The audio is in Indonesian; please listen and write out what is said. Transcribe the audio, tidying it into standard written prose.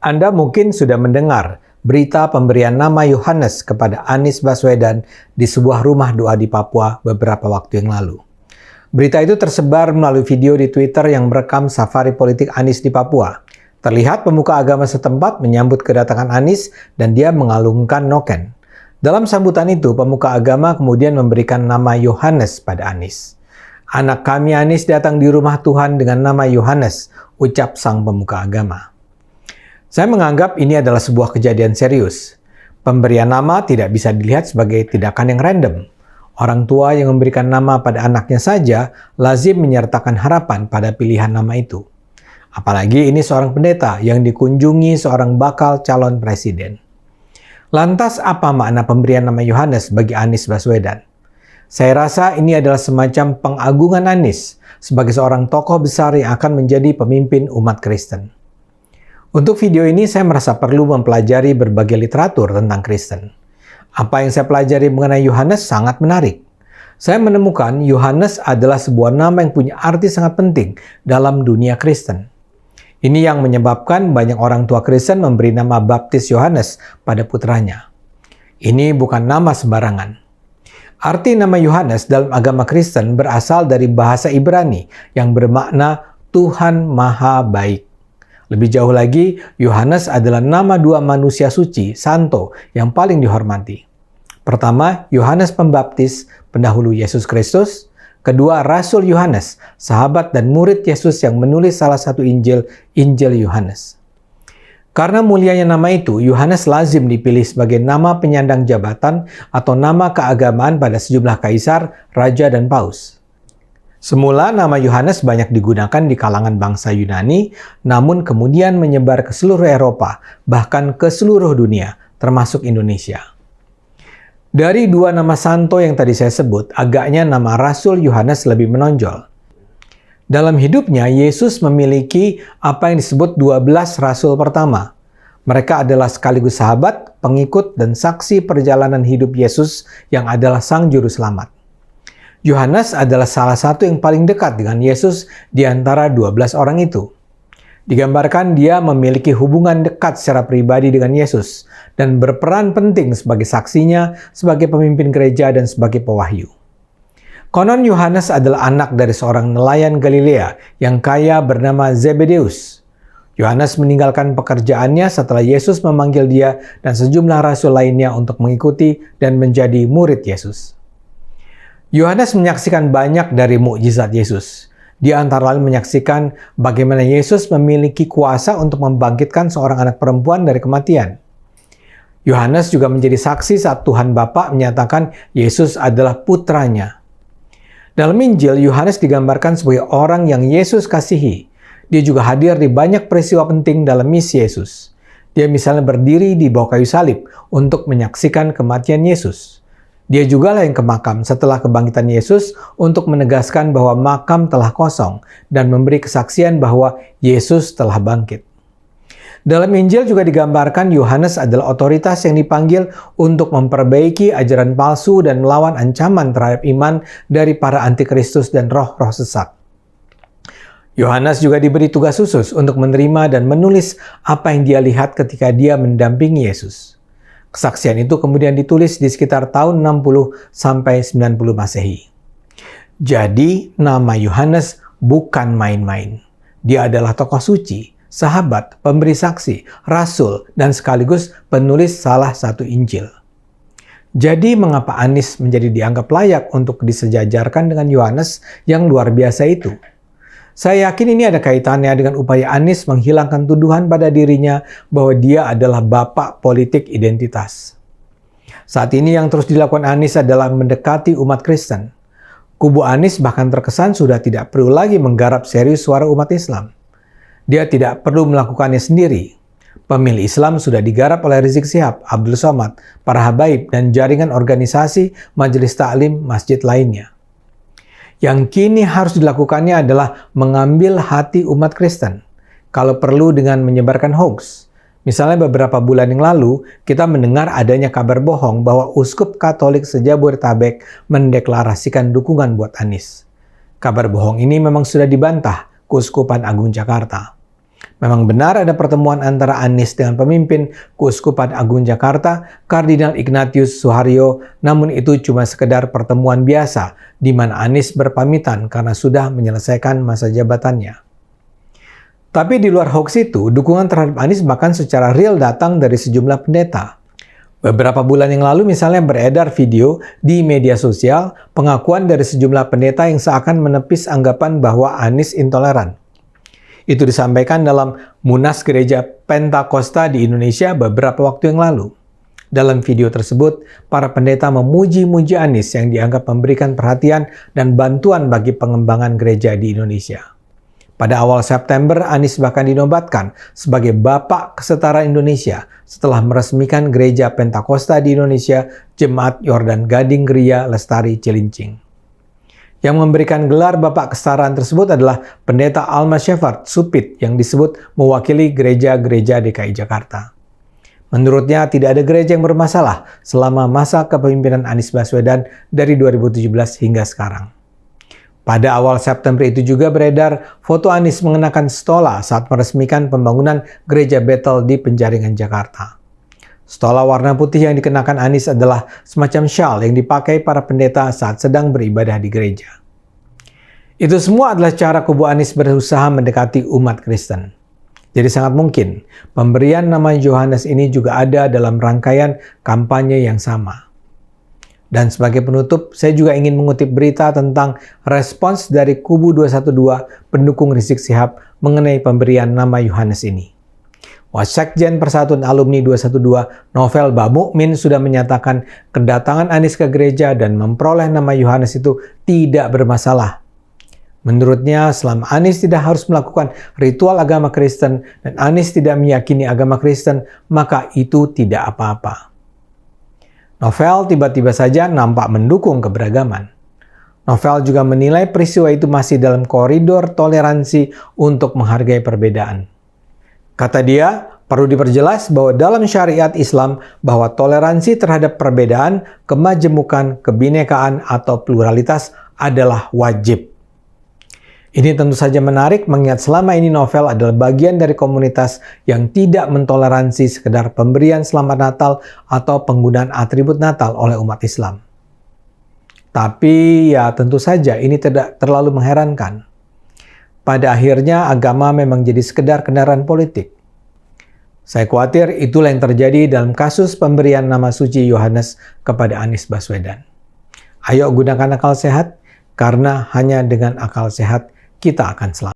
Anda mungkin sudah mendengar berita pemberian nama Yohanes kepada Anies Baswedan di sebuah rumah doa di Papua beberapa waktu yang lalu. Berita itu tersebar melalui video di Twitter yang merekam safari politik Anies di Papua. Terlihat pemuka agama setempat menyambut kedatangan Anies dan dia mengalungkan noken. Dalam sambutan itu, pemuka agama kemudian memberikan nama Yohanes pada Anies. "Anak kami Anies datang di rumah Tuhan dengan nama Yohanes," ucap sang pemuka agama. Saya menganggap ini adalah sebuah kejadian serius. Pemberian nama tidak bisa dilihat sebagai tindakan yang random. Orang tua yang memberikan nama pada anaknya saja lazim menyertakan harapan pada pilihan nama itu. Apalagi ini seorang pendeta yang dikunjungi seorang bakal calon presiden. Lantas apa makna pemberian nama Yohanes bagi Anies Baswedan? Saya rasa ini adalah semacam pengagungan Anies sebagai seorang tokoh besar yang akan menjadi pemimpin umat Kristen. Untuk video ini saya merasa perlu mempelajari berbagai literatur tentang Kristen. Apa yang saya pelajari mengenai Yohanes sangat menarik. Saya menemukan Yohanes adalah sebuah nama yang punya arti sangat penting dalam dunia Kristen. Ini yang menyebabkan banyak orang tua Kristen memberi nama baptis Yohanes pada putranya. Ini bukan nama sembarangan. Arti nama Yohanes dalam agama Kristen berasal dari bahasa Ibrani yang bermakna Tuhan Maha Baik. Lebih jauh lagi, Yohanes adalah nama dua manusia suci, santo, yang paling dihormati. Pertama, Yohanes Pembaptis, pendahulu Yesus Kristus. Kedua, Rasul Yohanes, sahabat dan murid Yesus yang menulis salah satu Injil, Injil Yohanes. Karena mulianya nama itu, Yohanes lazim dipilih sebagai nama penyandang jabatan atau nama keagamaan pada sejumlah kaisar, raja, dan paus. Semula nama Yohanes banyak digunakan di kalangan bangsa Yunani, namun kemudian menyebar ke seluruh Eropa, bahkan ke seluruh dunia, termasuk Indonesia. Dari dua nama santo yang tadi saya sebut, agaknya nama Rasul Yohanes lebih menonjol. Dalam hidupnya, Yesus memiliki apa yang disebut 12 rasul pertama. Mereka adalah sekaligus sahabat, pengikut, dan saksi perjalanan hidup Yesus yang adalah Sang Juru Selamat. Yohanes adalah salah satu yang paling dekat dengan Yesus di antara 12 orang itu. Digambarkan dia memiliki hubungan dekat secara pribadi dengan Yesus dan berperan penting sebagai saksinya, sebagai pemimpin gereja, dan sebagai pewahyu. Konon Yohanes adalah anak dari seorang nelayan Galilea yang kaya bernama Zebedeus. Yohanes meninggalkan pekerjaannya setelah Yesus memanggil dia dan sejumlah rasul lainnya untuk mengikuti dan menjadi murid Yesus. Yohanes menyaksikan banyak dari mukjizat Yesus. Di antara lain menyaksikan bagaimana Yesus memiliki kuasa untuk membangkitkan seorang anak perempuan dari kematian. Yohanes juga menjadi saksi saat Tuhan Bapa menyatakan Yesus adalah putranya. Dalam Injil, Yohanes digambarkan sebagai orang yang Yesus kasihi. Dia juga hadir di banyak peristiwa penting dalam misi Yesus. Dia misalnya berdiri di bawah kayu salib untuk menyaksikan kematian Yesus. Dia juga lah yang ke makam setelah kebangkitan Yesus untuk menegaskan bahwa makam telah kosong dan memberi kesaksian bahwa Yesus telah bangkit. Dalam Injil juga digambarkan Yohanes adalah otoritas yang dipanggil untuk memperbaiki ajaran palsu dan melawan ancaman terhadap iman dari para antikristus dan roh-roh sesat. Yohanes juga diberi tugas khusus untuk menerima dan menulis apa yang dia lihat ketika dia mendampingi Yesus. Kesaksian itu kemudian ditulis di sekitar tahun 60 sampai 90 Masehi. Jadi, nama Yohanes bukan main-main. Dia adalah tokoh suci, sahabat, pemberi saksi, rasul, dan sekaligus penulis salah satu Injil. Jadi, mengapa Anies menjadi dianggap layak untuk disejajarkan dengan Yohanes yang luar biasa itu? Saya yakin ini ada kaitannya dengan upaya Anies menghilangkan tuduhan pada dirinya bahwa dia adalah bapak politik identitas. Saat ini yang terus dilakukan Anies adalah mendekati umat Kristen. Kubu Anies bahkan terkesan sudah tidak perlu lagi menggarap serius suara umat Islam. Dia tidak perlu melakukannya sendiri. Pemilih Islam sudah digarap oleh Rizik Syihab, Abdul Somad, para habaib, dan jaringan organisasi, majelis taklim, masjid lainnya. Yang kini harus dilakukannya adalah mengambil hati umat Kristen, kalau perlu dengan menyebarkan hoax. Misalnya beberapa bulan yang lalu, kita mendengar adanya kabar bohong bahwa Uskup Katolik se-Jabodetabek mendeklarasikan dukungan buat Anies. Kabar bohong ini memang sudah dibantah Keuskupan Agung Jakarta. Memang benar ada pertemuan antara Anies dengan pemimpin Keuskupan Agung Jakarta, Kardinal Ignatius Suharyo, namun itu cuma sekedar pertemuan biasa, di mana Anies berpamitan karena sudah menyelesaikan masa jabatannya. Tapi di luar hoax itu, dukungan terhadap Anies bahkan secara real datang dari sejumlah pendeta. Beberapa bulan yang lalu misalnya beredar video di media sosial pengakuan dari sejumlah pendeta yang seakan menepis anggapan bahwa Anies intoleran. Itu disampaikan dalam Munas Gereja Pentakosta di Indonesia beberapa waktu yang lalu. Dalam video tersebut, para pendeta memuji-muji Anies yang dianggap memberikan perhatian dan bantuan bagi pengembangan gereja di Indonesia. Pada awal September, Anies bahkan dinobatkan sebagai Bapak Kesetaraan Indonesia setelah meresmikan Gereja Pentakosta di Indonesia, Jemaat Yordan Gading Geria Lestari Cilincing. Yang memberikan gelar Bapak Kesetaraan tersebut adalah Pendeta Alma Shepherd Supit yang disebut mewakili gereja-gereja DKI Jakarta. Menurutnya tidak ada gereja yang bermasalah selama masa kepemimpinan Anies Baswedan dari 2017 hingga sekarang. Pada awal September itu juga beredar foto Anies mengenakan stola saat meresmikan pembangunan gereja Bethel di Penjaringan, Jakarta. Stola warna putih yang dikenakan Anies adalah semacam syal yang dipakai para pendeta saat sedang beribadah di gereja. Itu semua adalah cara kubu Anies berusaha mendekati umat Kristen. Jadi sangat mungkin pemberian nama Yohanes ini juga ada dalam rangkaian kampanye yang sama. Dan sebagai penutup, saya juga ingin mengutip berita tentang respons dari kubu 212 pendukung Rizik Syihab mengenai pemberian nama Yohanes ini. Wasekjen Persatuan Alumni 212 Novel Bamukmin sudah menyatakan kedatangan Anies ke gereja dan memperoleh nama Yohanes itu tidak bermasalah. Menurutnya, selama Anies tidak harus melakukan ritual agama Kristen dan Anies tidak meyakini agama Kristen, maka itu tidak apa-apa. Novel tiba-tiba saja nampak mendukung keberagaman. Novel juga menilai peristiwa itu masih dalam koridor toleransi untuk menghargai perbedaan. Kata dia, perlu diperjelas bahwa dalam syariat Islam bahwa toleransi terhadap perbedaan, kemajemukan, kebinekaan, atau pluralitas adalah wajib. Ini tentu saja menarik mengingat selama ini Novel adalah bagian dari komunitas yang tidak mentoleransi sekedar pemberian selamat Natal atau penggunaan atribut Natal oleh umat Islam. Tapi ya tentu saja ini tidak terlalu mengherankan. Pada akhirnya agama memang jadi sekedar kendaraan politik. Saya khawatir itulah yang terjadi dalam kasus pemberian nama suci Yohanes kepada Anies Baswedan. Ayo gunakan akal sehat, karena hanya dengan akal sehat kita akan selamat.